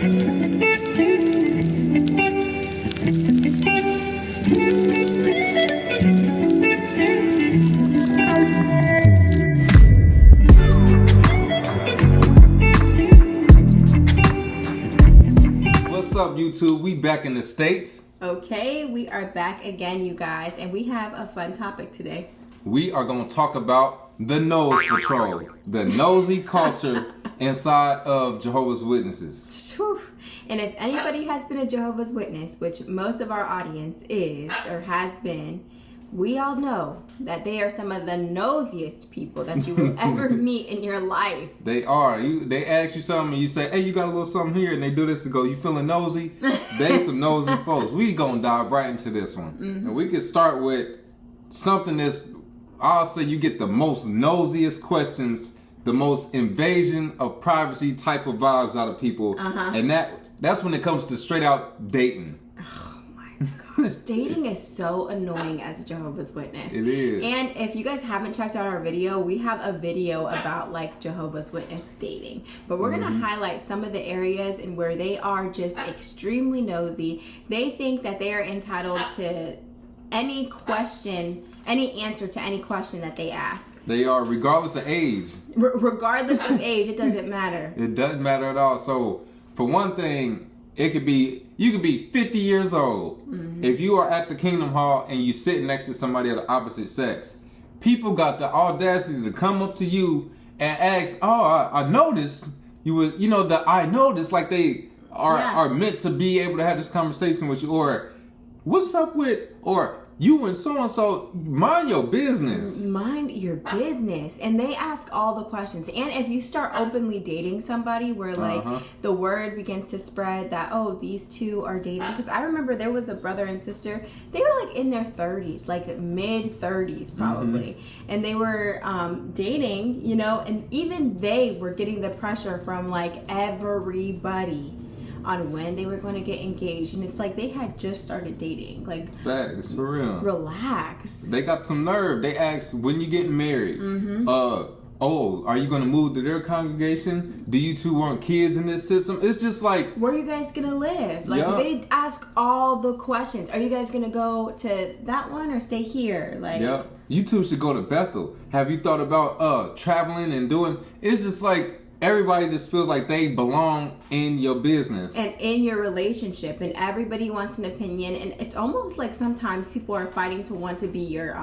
What's up, YouTube? We back in the States. Okay, we are back again, you guys, and we have a fun topic today. We are going to talk about the Nose Patrol, the nosy culture inside of Jehovah's Witnesses. Whew. And if anybody has been a Jehovah's Witness, which most of our audience is or has been, we all know that they are some of the nosiest people that you will ever meet in your life. They are. They ask you something and you say, hey, you got a little something here, and they do this to go, you feeling nosy? They some nosy folks. We gonna dive right into this one. Mm-hmm. And we can start with something that's, I'll say you get the most nosiest questions, the most invasion of privacy type of vibes out of people. And that's when it comes to straight out dating. Oh my gosh. Dating is so annoying as a Jehovah's Witness. It is. And if you guys haven't checked out our video, we have a video about like Jehovah's Witness dating. But we're going to highlight some of the areas in where they are just extremely nosy. They think that they are entitled to any question, any answer to any question that they ask. They are, regardless of age. Regardless of age, it doesn't matter. It doesn't matter at all. So, for one thing, you could be 50 years old. If you are at the Kingdom Hall and you sit next to somebody of the opposite sex, people got the audacity to come up to you and ask, oh, I noticed you was, I noticed, like they are meant to be able to have this conversation with you, or what's up with, or you and so-and-so, mind your business. Mind your business. And they ask all the questions. And if you start openly dating somebody where like the word begins to spread that, oh, these two are dating. Because I remember there was a brother and sister. They were like in their 30s, like mid 30s probably. And they were dating, and even they were getting the pressure from like everybody on when they were going to get engaged, and it's like they had just started dating. Like, facts, for real. Relax. They got some nerve. They asked, when you getting married? Are you going to move to their congregation? Do you two want kids in this system? It's just like, where are you guys going to live? Like, they ask all the questions. Are you guys going to go to that one or stay here? Like, you two should go to Bethel. Have you thought about traveling and doing? It's just like, everybody just feels like they belong in your business and in your relationship, and everybody wants an opinion. And it's almost like sometimes people are fighting to want to be your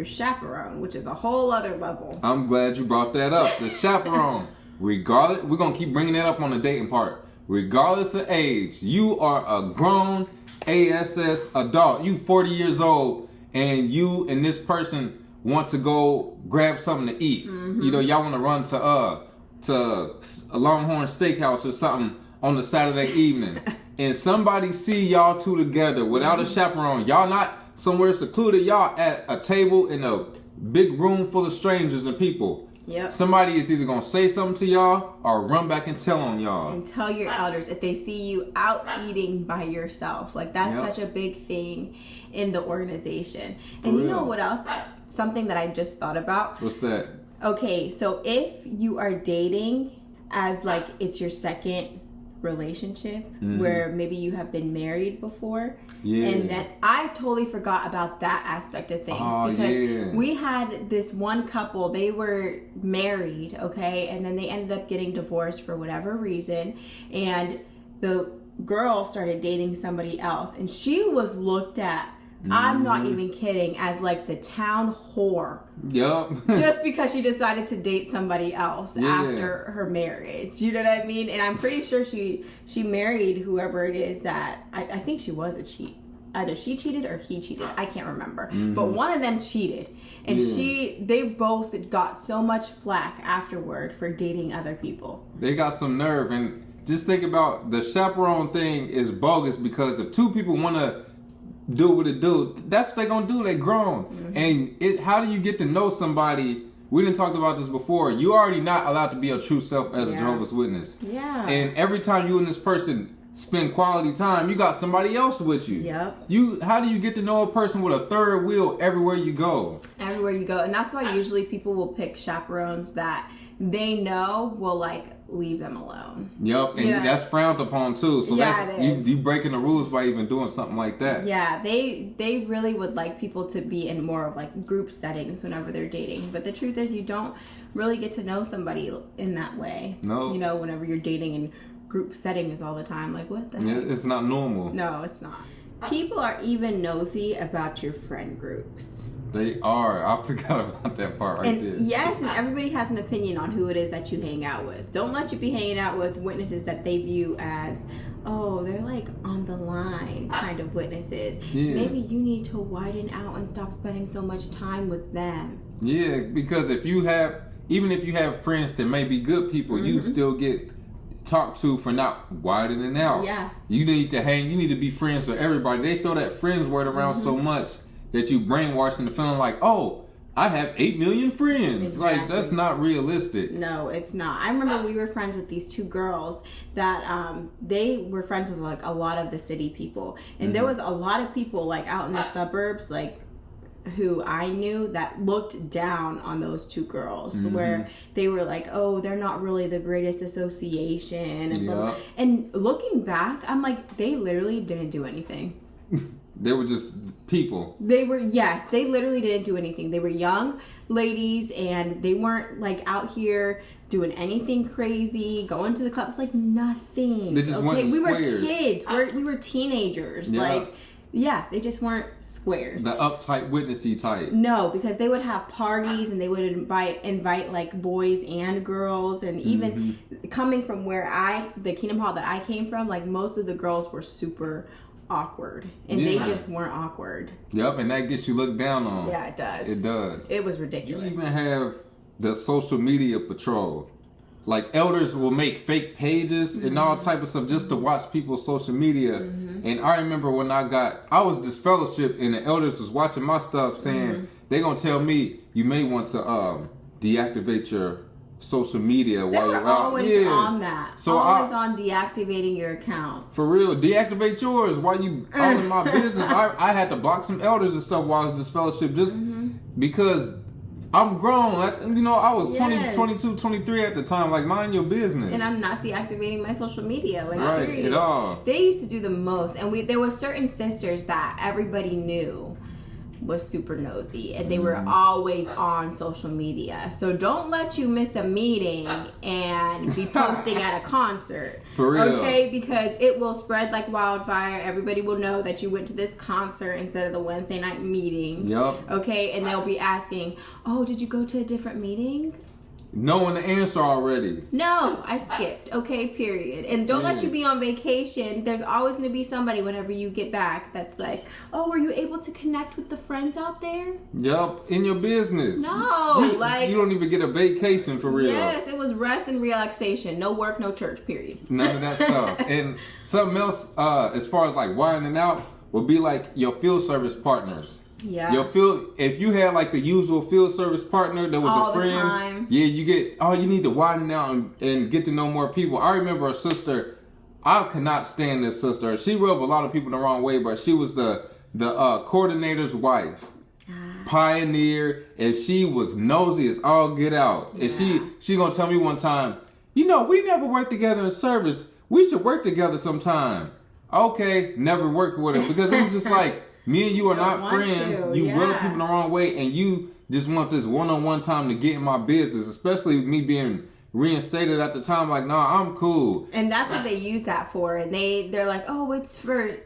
chaperone, which is a whole other level. I'm glad you brought that up. The chaperone. Regardless, we're gonna keep bringing that up on the dating part. Regardless of age, you are a grown ASS adult. You 40 years old, and you and this person want to go grab something to eat. Y'all want to run to a Longhorn Steakhouse or something on the Saturday evening, and somebody see y'all two together without a chaperone. Y'all not somewhere secluded. Y'all at a table in a big room full of strangers and people. Somebody is either gonna say something to y'all or run back and tell on y'all. And tell your elders if they see you out eating by yourself. Like, that's such a big thing in the organization. And you know what else? Something that I just thought about. What's that? Okay, so if you are dating as like it's your second relationship where maybe you have been married before, and then I totally forgot about that aspect of things, because we had this one couple, they were married, okay, and then they ended up getting divorced for whatever reason, and the girl started dating somebody else, and she was looked at, I'm not even kidding, as like the town whore. Just because she decided to date somebody else after her marriage. You know what I mean? And I'm pretty sure she married whoever it is that, I think she was a cheat. Either she cheated or he cheated. I can't remember. But one of them cheated. And they both got so much flack afterward for dating other people. They got some nerve. And just think about the chaperone thing is bogus, because if two people want to do what it do, that's what they gonna do. They grown. And how do you get to know somebody? We didn't talk about this before. You already not allowed to be your true self as a Jehovah's Witness. And every time you and this person spend quality time, you got somebody else with you. How do you get to know a person with a third wheel everywhere you go? Everywhere you go. And that's why usually people will pick chaperones that they know will like leave them alone. Yep, and that's frowned upon too. So that's you breaking the rules by even doing something like that. Yeah, they really would like people to be in more of like group settings whenever they're dating. But the truth is, you don't really get to know somebody in that way. No. You know, whenever you're dating in group settings all the time, like what the heck? It's not normal. No, it's not. People are even nosy about your friend groups. They are. I forgot about that part right there. Yes, and everybody has an opinion on who it is that you hang out with. Don't let you be hanging out with witnesses that they view as, oh, they're like on the line kind of witnesses. Yeah. Maybe you need to widen out and stop spending so much time with them. Yeah, because even if you have friends that may be good people, you still get talked to for not widening out. Yeah. You need to be friends with everybody. They throw that friends word around so much that you brainwash into feeling like, oh, I have 8 million friends. Exactly. Like, that's not realistic. No, it's not. I remember we were friends with these two girls that they were friends with like a lot of the city people. And there was a lot of people like out in the suburbs, like who I knew that looked down on those two girls, where they were like, oh, they're not really the greatest association. And looking back, I'm like, they literally didn't do anything. They were just people. They literally didn't do anything. They were young ladies and they weren't like out here doing anything crazy, going to the clubs, like nothing. They just weren't we squares. Were kids. We were teenagers. Yeah. They just weren't squares. The uptight, witnessy type. No, because they would have parties and they would invite like boys and girls. And even coming from the Kingdom Hall that I came from, like most of the girls were super awkward. And they just weren't awkward. Yep, and that gets you looked down on. Yeah, it does. It does. It was ridiculous. You even have the social media patrol. Like elders will make fake pages and all type of stuff just to watch people's social media. And I remember when I was disfellowship and the elders was watching my stuff saying, they gonna tell me you may want to deactivate your social media while you're out. Always on that. So always on deactivating your accounts. For real, deactivate yours while you all in my business. I had to block some elders and stuff while I was disfellowship just because I'm grown. I was 20, 22, 23 at the time. Like, mind your business. And I'm not deactivating my social media. Like, right, period. At all. They used to do the most. And there were certain sisters that everybody knew was super nosy. And they were always on social media. So don't let you miss a meeting and be posting at a concert. For real. Okay? Because it will spread like wildfire. Everybody will know that you went to this concert instead of the Wednesday night meeting. Yep. Okay? And they'll be asking, oh, did you go to a different meeting? Knowing the answer already. No, I skipped. Okay, period. And don't let you be on vacation. There's always going to be somebody whenever you get back that's like, oh, were you able to connect with the friends out there? Yup, in your business. No, you don't even get a vacation for real. Yes, it was rest and relaxation. No work, no church, period. None of that stuff. And something else, as far as like winding out, would be like your field service partners. Yeah. If you had like the usual field service partner that was all a friend, the time. Yeah, you need to widen out and get to know more people. I remember a sister, I could not stand this sister. She rubbed a lot of people the wrong way, but she was the coordinator's wife. Pioneer, and she was nosy as all get out. Yeah. And she gonna tell me one time, we never worked together in service. We should work together sometime. Okay, never worked with her because it was just like, me and you are not friends. You rub people the wrong way, and you just want this one-on-one time to get in my business, especially me being reinstated at the time. Like, nah, I'm cool. And that's what they use that for. And they're like, oh, it's for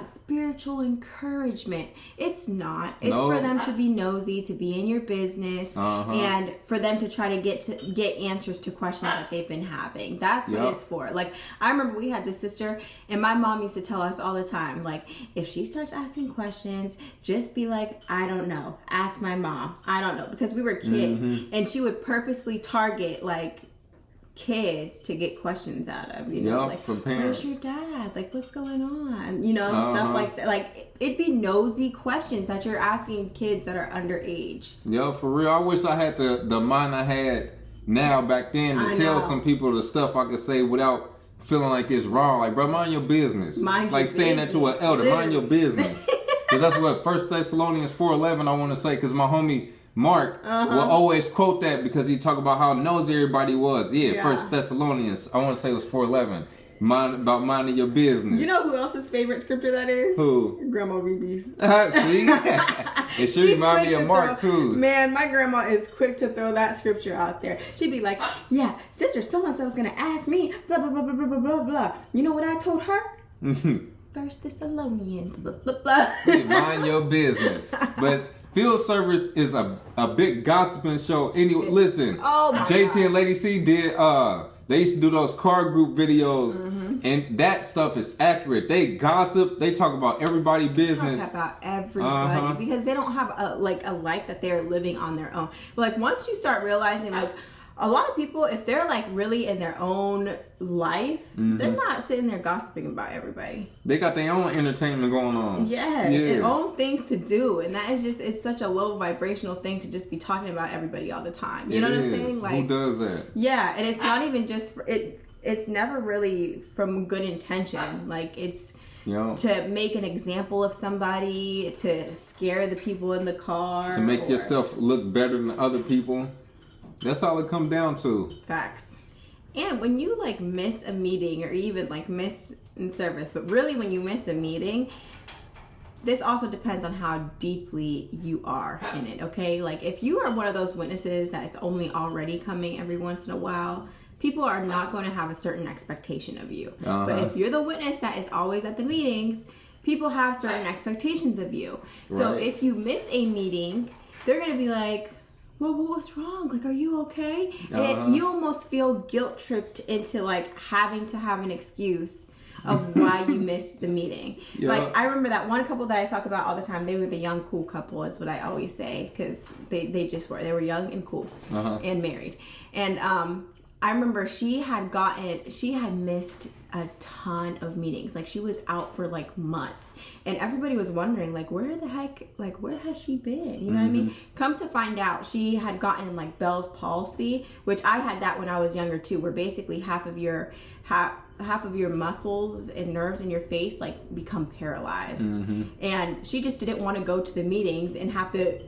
spiritual encouragement. It's not. It's for them to be nosy, to be in your business, and for them to try to get answers to questions that they've been having. That's what it's for. Like, I remember we had this sister, and my mom used to tell us all the time, like, if she starts asking questions, just be like, I don't know. Ask my mom. I don't know. Because we were kids, and she would purposely target, like, kids to get questions out of, like, from parents. Where's your dad? Like, what's going on? Stuff like that. Like, it'd be nosy questions that you're asking kids that are underage. Yo, for real, I wish I had the mind I had now back then to tell some people the stuff I could say without feeling like it's wrong. Like, bro, mind your business. Like saying that to an elder, mind your business. Because that's what 1 Thessalonians 4:11 I want to say. Because my homie Mark will always quote that because he talk about how nosy everybody was. Yeah. First Thessalonians, I want to say it was 4:11. About minding your business. You know who else's favorite scripture that is? Who? Grandma BB's. See? It should remind me of Mark too. Man, my grandma is quick to throw that scripture out there. She'd be like, yeah, sister so-and-so's going to ask me, blah, blah, blah, blah, blah, blah, blah. You know what I told her? First Thessalonians, blah, blah, blah. Mind your business. But Field Service is a big gossiping show. Anyway, listen. Oh my JT God. and Lady C did they used to do those car group videos, and that stuff is accurate. They gossip. They talk about everybody's business. Talk about everybody because they don't have a life that they're living on their own. But like once you start realizing, like a lot of people, if they're like really in their own life, they're not sitting there gossiping about everybody. They got their own entertainment going on. Yes, and own things to do, and that is just, it's such a low vibrational thing to just be talking about everybody all the time. You know what I'm saying? Like, who does that? Yeah, and it's not even just for it. It's never really from good intention. Like it's to make an example of somebody, to scare the people in the car, to make yourself look better than other people. That's all it comes down to. Facts. And when you like miss a meeting or even like miss in service, but really when you miss a meeting, this also depends on how deeply you are in it, okay? Like if you are one of those witnesses that is only already coming every once in a while, people are not going to have a certain expectation of you. But if you're the witness that is always at the meetings, people have certain expectations of you. So if you miss a meeting, they're going to be like, well, what's wrong? Like, are you okay? And you almost feel guilt tripped into like having to have an excuse of why you missed the meeting. Like, I remember that one couple that I talk about all the time. They were the young, cool couple, is what I always say, because they just were. They were young and cool and married. And I remember she had missed a ton of meetings. Like she was out for like months, and everybody was wondering like, where has she been? You know what I mean? Come to find out, she had gotten like Bell's palsy, which I had that when I was younger too, where basically half of your muscles and nerves in your face like become paralyzed. And she just didn't want to go to the meetings and have to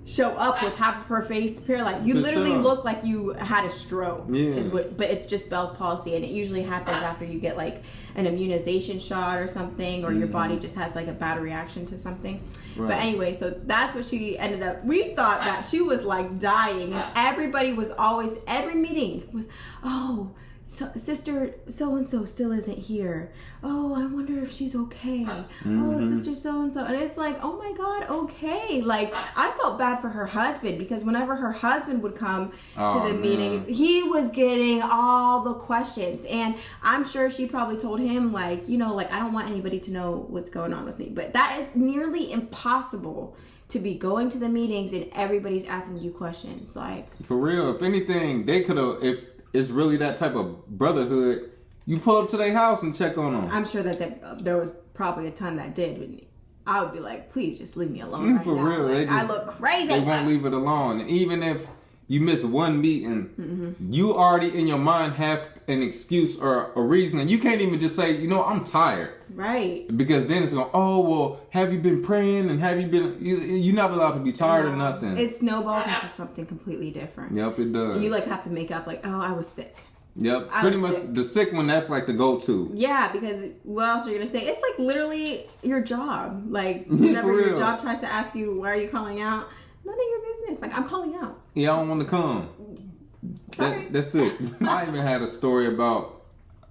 show up with half of her face paralyzed. You literally look like you had a stroke. But it's just Bell's palsy, and it usually happens after you get like an immunization shot or something, or your body just has like a bad reaction to something. But anyway, so that's what she ended up. We thought that she was like dying, and everybody was always, every meeting with, oh, so sister so-and-so still isn't here. Oh, I wonder if she's okay. Oh, sister so-and-so. And it's like, oh my God, okay. Like, I felt bad for her husband, because whenever her husband would come to the meetings, he was getting all the questions. And I'm sure she probably told him, like, you know, like, I don't want anybody to know what's going on with me. But that is nearly impossible, to be going to the meetings and everybody's asking you questions. Like, for real, if anything, they could have, if it's really that type of brotherhood, you pull up to their house and check on them. I'm sure that there was probably a ton that did. I would be like, please just leave me alone right for now. real, like, I look crazy. They won't leave it alone. And even if you miss one meeting, you already in your mind have an excuse or a reason, and you can't even just say, you know, I'm tired. Right. Because then it's going, oh, well, have you been praying, and have you been, you're not allowed to be tired or nothing. It snowballs into something completely different. Yep, it does. You like have to make up like, oh, I was sick. Yep, pretty much sick. The sick one, that's like the go-to. Yeah, because what else are you going to say? It's like literally your job. Like, whenever your job tries to ask you, why are you calling out? None of your business. Like, I'm calling out. Yeah, I don't want to come. That's it. I even had a story about,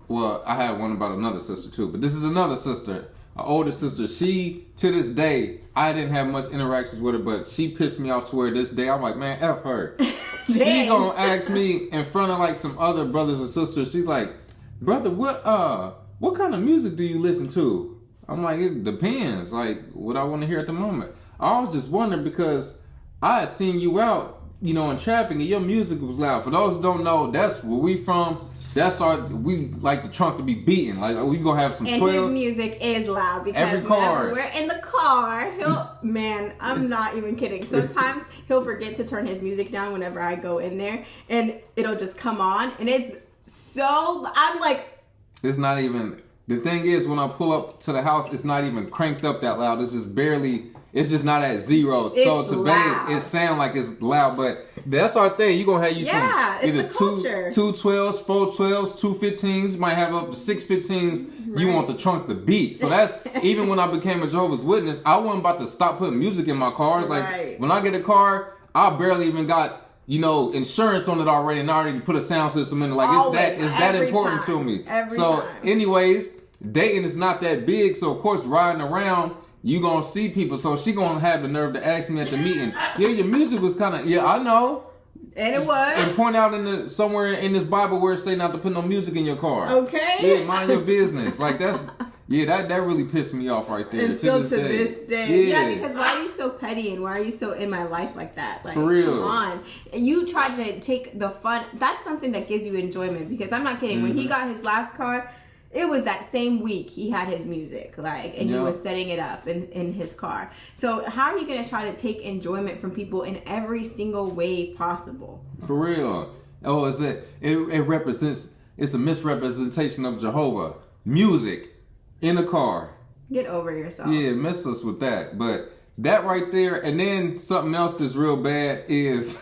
well, I had one about another sister too, but this is another sister, an older sister. She, to this day, I didn't have much interactions with her, but she pissed me off to where this day, I'm like, man, F her. She gonna ask me in front of like some other brothers and sisters, she's like, brother, what kind of music do you listen to? I'm like, it depends, like what I want to hear at the moment. I was just wondering because I had seen you out, you know, in traffic, and your music was loud. For those who don't know, that's where we from. We like the trunk to be beating. Like, we gonna have some 12. And his music is loud because whenever we're in the car, man, I'm not even kidding. Sometimes he'll forget to turn his music down whenever I go in there, and it'll just come on, and it's so, I'm like, it's not even the thing is, when I pull up to the house, it's not even cranked up that loud. It's just barely. It's just not at zero. It's so to loud. babe, it sound like it's loud, but that's our thing. You gonna have you some either two 12s, 4 12s, 2 15s. Might have up to 6 15s. Right. You want the trunk to beat. So that's even when I became a Jehovah's Witness, I wasn't about to stop putting music in my cars. Like when I get a car, I barely even got insurance on it already, and I already put a sound system in it. Like it's that important to me. Anyways, dating is not that big. So of course, riding around, you gonna see people. So she gonna have the nerve to ask me at the meeting, yeah, your music was kind of, yeah, I know. And it was. And point out somewhere in this Bible where it say not to put no music in your car. Okay. Yeah, mind your business. Like that really pissed me off right there. And still to this day. Yeah, because why are you so petty and why are you so in my life like that? Like, for real. Come on. You try to take the fun. That's something that gives you enjoyment, because I'm not kidding. Mm-hmm. When he got his last car, it was that same week he had his music, and he was setting it up in his car. So how are you going to try to take enjoyment from people in every single way possible? For real. Oh, it represents, it's a misrepresentation of Jehovah. Music in a car. Get over yourself. Yeah, miss us with that. But that right there, and then something else that's real bad is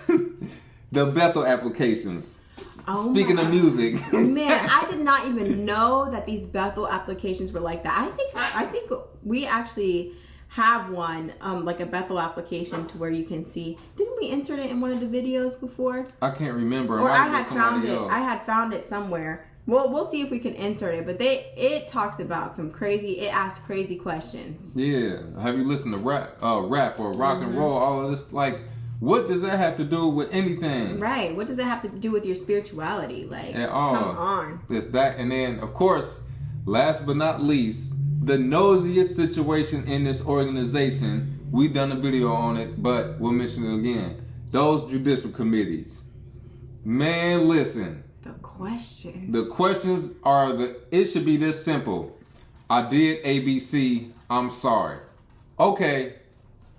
the Bethel applications. Oh, speaking of music, man, I did not even know that these Bethel applications were like that. I think we actually have one, like a Bethel application, to where you can see. Didn't we insert it in one of the videos before? I can't remember. Or I had found it. I had found it somewhere. Well, we'll see if we can insert it. But it talks about some crazy. It asks crazy questions. Yeah. Have you listened to rap or rock and roll? All of this, like. What does that have to do with anything? Right. What does that have to do with your spirituality? Like, at all. Come on. It's that. And then, of course, last but not least, the nosiest situation in this organization. We've done a video on it, but we'll mention it again. Those judicial committees. Man, listen. The questions. The questions are it should be this simple. I did ABC. I'm sorry. Okay.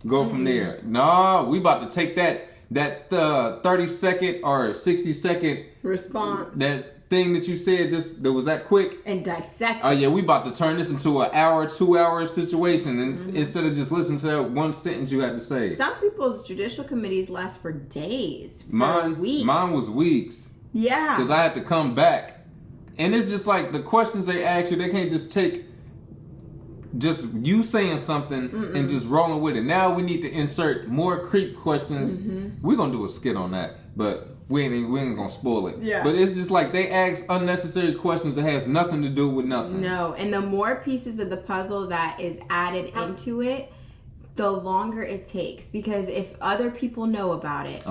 Go from there. Nah, we about to take that 30-second or 60-second response. That thing that you said that was that quick. And dissect. Oh yeah, we about to turn this into an hour, 2-hour situation, and instead of just listening to that one sentence you had to say. Some people's judicial committees last for days, weeks. Mine was weeks. Yeah. Because I had to come back, and it's just like the questions they ask you, they can't just take. Just you saying something and just rolling with it. Now we need to insert more creep questions. We're gonna do a skit on that, but we ain't gonna spoil it. Yeah. But it's just like they ask unnecessary questions that has nothing to do with nothing. No, and the more pieces of the puzzle that is added into it, the longer it takes. Because if other people know about it,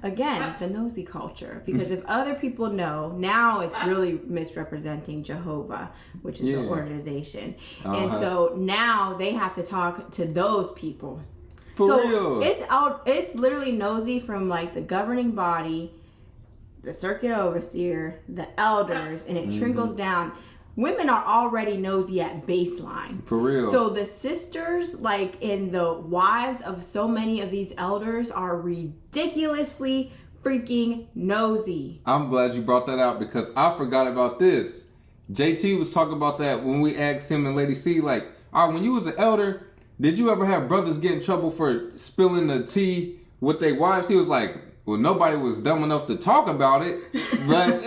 again, the nosy culture. Because if other people know, now it's really misrepresenting Jehovah, which is an organization. And so now they have to talk to those people. For real. It's literally nosy from like the governing body, the circuit overseer, the elders, and it trickles down. Women are already nosy at baseline. For real. So the sisters, like in the wives of so many of these elders, are ridiculously freaking nosy. I'm glad you brought that out because I forgot about this. JT was talking about that when we asked him and Lady C, like, all right, when you was an elder, did you ever have brothers get in trouble for spilling the tea with their wives? He was like, well, nobody was dumb enough to talk about it. But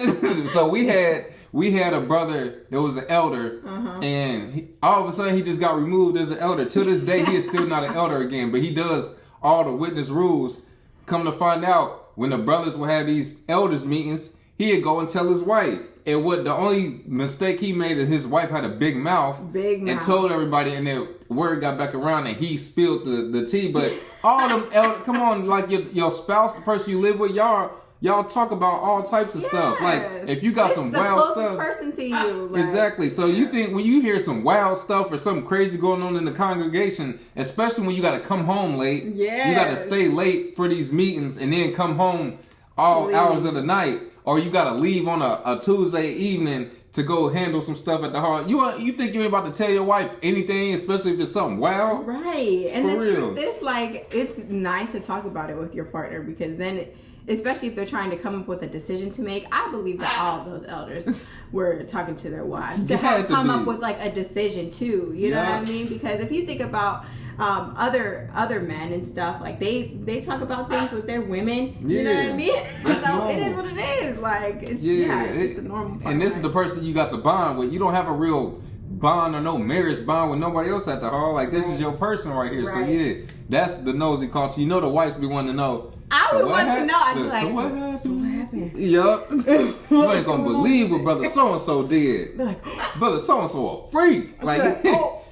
so we had a brother that was an elder, and all of a sudden he just got removed as an elder. To this day, he is still not an elder again, but he does all the witness rules. Come to find out, when the brothers would have these elders meetings, he'd go and tell his wife. And the only mistake he made is his wife had a big mouth. And told everybody, and then word got back around and he spilled the tea. But all them elders, come on, like your spouse, the person you live with, y'all talk about all types of stuff. Like if you got some wild stuff, person to you. Like, exactly. So you think when you hear some wild stuff or something crazy going on in the congregation, especially when you got to come home late, you got to stay late for these meetings and then come home all hours of the night. Or you gotta leave on a Tuesday evening to go handle some stuff at the hall. You think you ain't about to tell your wife anything, especially if it's something wild? Right. And the truth is, like, it's nice to talk about it with your partner because then especially if they're trying to come up with a decision to make. I believe that all of those elders were talking to their wives to help come up with like a decision too. You know what I mean? Because if you think about other men and stuff, like they talk about things with their women. You know what I mean? So normal. It is what it is. Like it's just a normal part. And this is the person you got the bond with. You don't have a real bond or no marriage bond with nobody else at the hall. Like this is your person right here. So yeah, that's the nosy culture. You know the whites be wanting to know. I would want to know. I'd be like, so what happened? Yup. You ain't gonna believe what brother so and so did. Like, brother so and so a freak. Like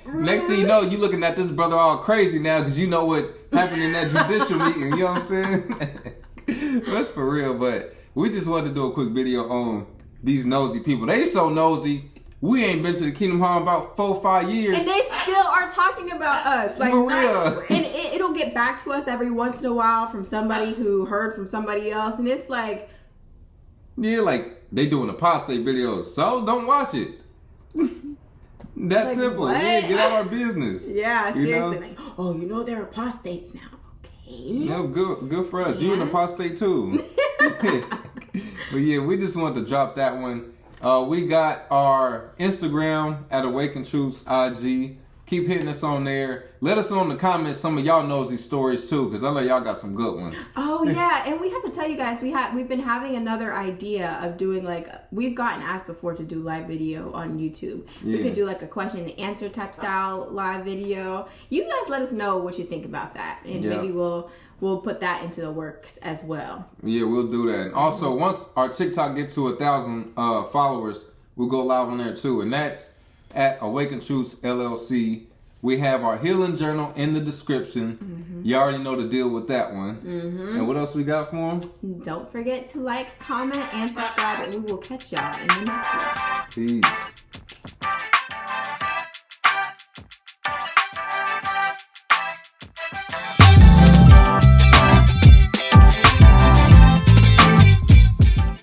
next thing you know, you looking at this brother all crazy now because you know what happened in that judicial meeting. You know what I'm saying? That's for real. But we just wanted to do a quick video on these nosy people. They so nosy. We ain't been to the Kingdom Hall in about 4 or 5 years. And they still are talking about us. Like, for real. And it'll get back to us every once in a while from somebody who heard from somebody else. And it's like... Yeah, like, they doing apostate videos. So, don't watch it. That's like, simple. What? Yeah, get out of our business. Yeah, seriously. Like, oh, you know they're apostates now. Okay. Yeah, good for us. Yeah. You an apostate too. But yeah, we just wanted to drop that one. We got our Instagram at Awaken Truths IG. Keep hitting us on there. Let us know in the comments some of y'all knows these stories too, because I know y'all got some good ones. Oh yeah, and we have to tell you guys, we've been having another idea of doing like, we've gotten asked before to do live video on YouTube. Yeah. We could do like a question and answer type style live video. You guys let us know what you think about that, and maybe we'll put that into the works as well. Yeah, we'll do that. And also, once our TikTok gets to 1,000 followers, we'll go live on there too. And that's at Awaken Truths LLC. We have our healing journal in the description. Mm-hmm. You already know the deal with that one. Mm-hmm. And what else we got for them? Don't forget to like, comment, and subscribe, and we will catch y'all in the next one. Peace.